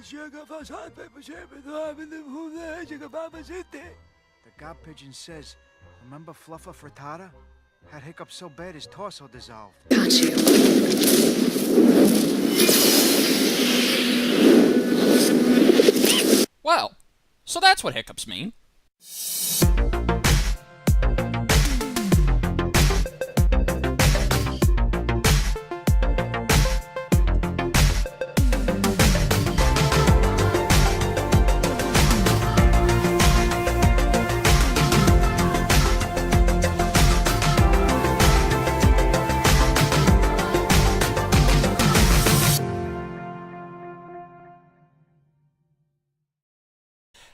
The god pigeon says, remember Fluffer Frittata? Had hiccups so bad his torso dissolved. Got you. Well, so that's what hiccups mean.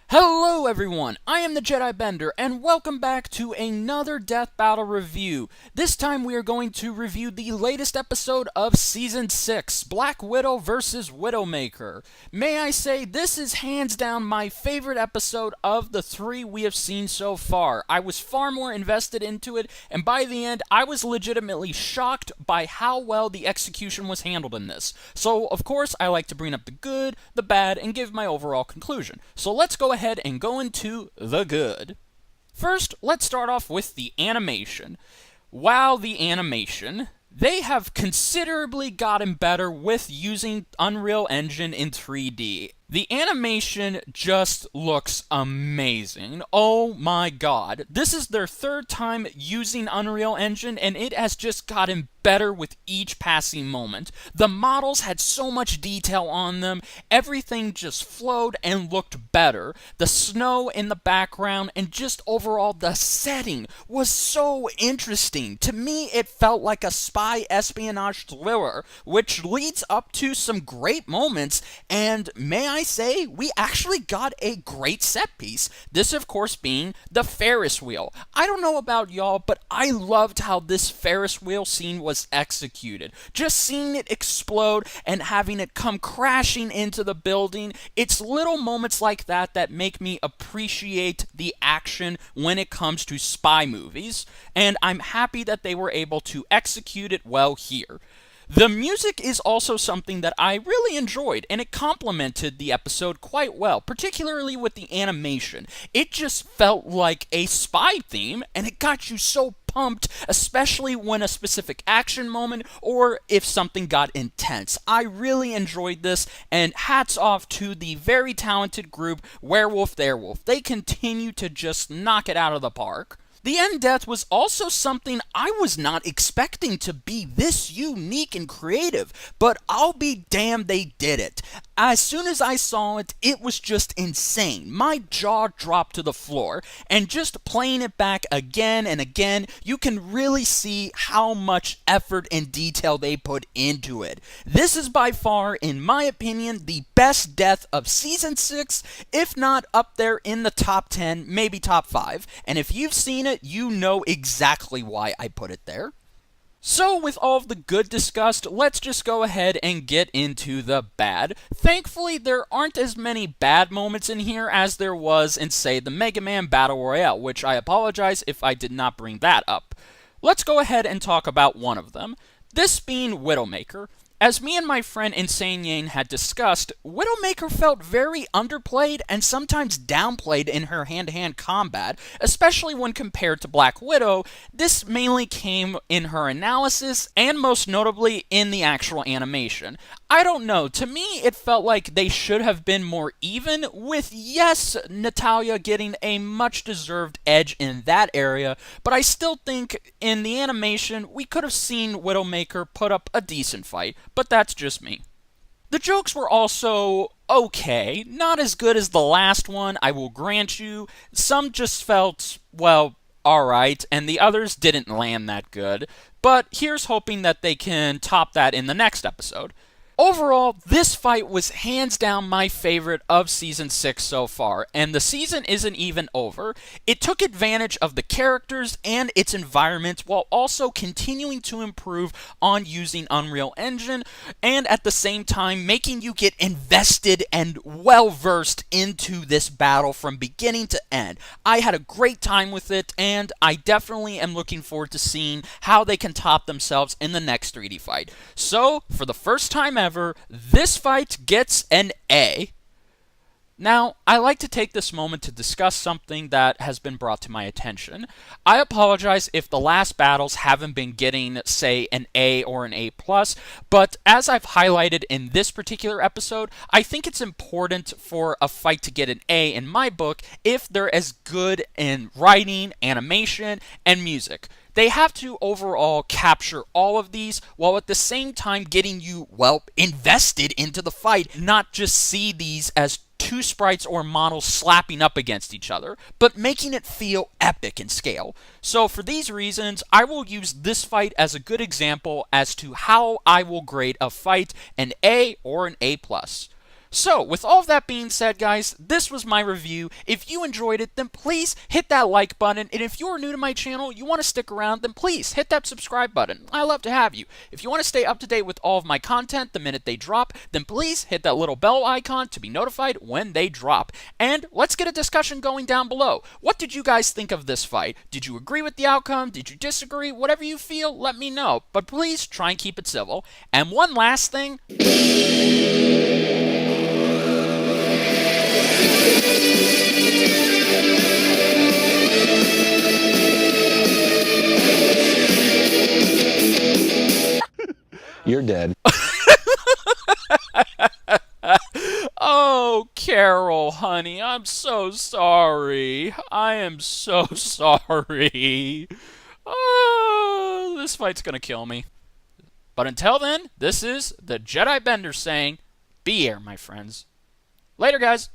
Hello everyone, I am the Jedi Bender, and welcome back to another Death Battle review. This time we are going to review the latest episode of Season 6, Black Widow vs. Widowmaker. May I say, this is hands down my favorite episode of the three we have seen so far. I was far more invested into it, and by the end, I was legitimately shocked by how well the execution was handled in this. So, of course, I like to bring up the good, the bad, and give my overall conclusion. So let's go ahead and go into the good. First, let's start off with the animation. Wow, the animation. They have considerably gotten better with using Unreal Engine in 3D. The animation just looks amazing. Oh my god. This is their third time using Unreal Engine, and it has just gotten better with each passing moment. The models had so much detail on them, everything just flowed and looked better. The snow in the background and just overall the setting was so interesting. To me, it felt like a spy espionage thriller, which leads up to some great moments, and may I say, we actually got a great set piece. This, of course, being the Ferris wheel. I don't know about y'all, but I loved how this Ferris wheel scene was executed. Just seeing it explode and having it come crashing into the building, it's little moments like that that make me appreciate the action when it comes to spy movies, and I'm happy that they were able to execute it well here. The music is also something that I really enjoyed, and it complemented the episode quite well, particularly with the animation. It just felt like a spy theme, and it got you so pumped, especially when a specific action moment or if something got intense. I really enjoyed this, and hats off to the very talented group Werewolf Theirwolf. They continue to just knock it out of the park. The end death was also something I was not expecting to be this unique and creative, but I'll be damned they did it. As soon as I saw it, it was just insane. My jaw dropped to the floor, and just playing it back again and again, you can really see how much effort and detail they put into it. This is by far, in my opinion, the best death of Season 6, if not up there in the top 10, maybe top 5, and if you've seen it, you know exactly why I put it there. So, with all of the good discussed, let's just go ahead and get into the bad. Thankfully, there aren't as many bad moments in here as there was in, say, the Mega Man Battle Royale, which I apologize if I did not bring that up. Let's go ahead and talk about one of them, this being Widowmaker. As me and my friend Insane Yane had discussed, Widowmaker felt very underplayed and sometimes downplayed in her hand-to-hand combat, especially when compared to Black Widow. This mainly came in her analysis and most notably in the actual animation. I don't know, to me it felt like they should have been more even, with yes, Natalia getting a much-deserved edge in that area, but I still think in the animation we could have seen Widowmaker put up a decent fight. But that's just me. The jokes were also okay, not as good as the last one, I will grant you. Some just felt, well, alright, and the others didn't land that good. But here's hoping that they can top that in the next episode. Overall, this fight was hands down my favorite of Season 6 so far, and the season isn't even over. It took advantage of the characters and its environment while also continuing to improve on using Unreal Engine, and at the same time making you get invested and well-versed into this battle from beginning to end. I had a great time with it, and I definitely am looking forward to seeing how they can top themselves in the next 3D fight. So, for the first time ever, this fight gets an A. Now, I like to take this moment to discuss something that has been brought to my attention. I apologize if the last battles haven't been getting, say, an A or an A+, but as I've highlighted in this particular episode, I think it's important for a fight to get an A in my book if they're as good in writing, animation, and music. They have to overall capture all of these while at the same time getting you, well, invested into the fight, not just see these as two sprites or models slapping up against each other, but making it feel epic in scale. So for these reasons, I will use this fight as a good example as to how I will grade a fight an A or an A+. So, with all of that being said, guys, this was my review. If you enjoyed it, then please hit that like button. And if you're new to my channel, you want to stick around, then please hit that subscribe button. I love to have you. If you want to stay up to date with all of my content the minute they drop, then please hit that little bell icon to be notified when they drop. And let's get a discussion going down below. What did you guys think of this fight? Did you agree with the outcome? Did you disagree? Whatever you feel, let me know. But please try and keep it civil. And one last thing. You're dead. Oh, Carol, honey, I'm so sorry. I am so sorry. Oh, this fight's gonna kill me. But until then, this is the Jedi Bender saying, be air, my friends. Later, guys.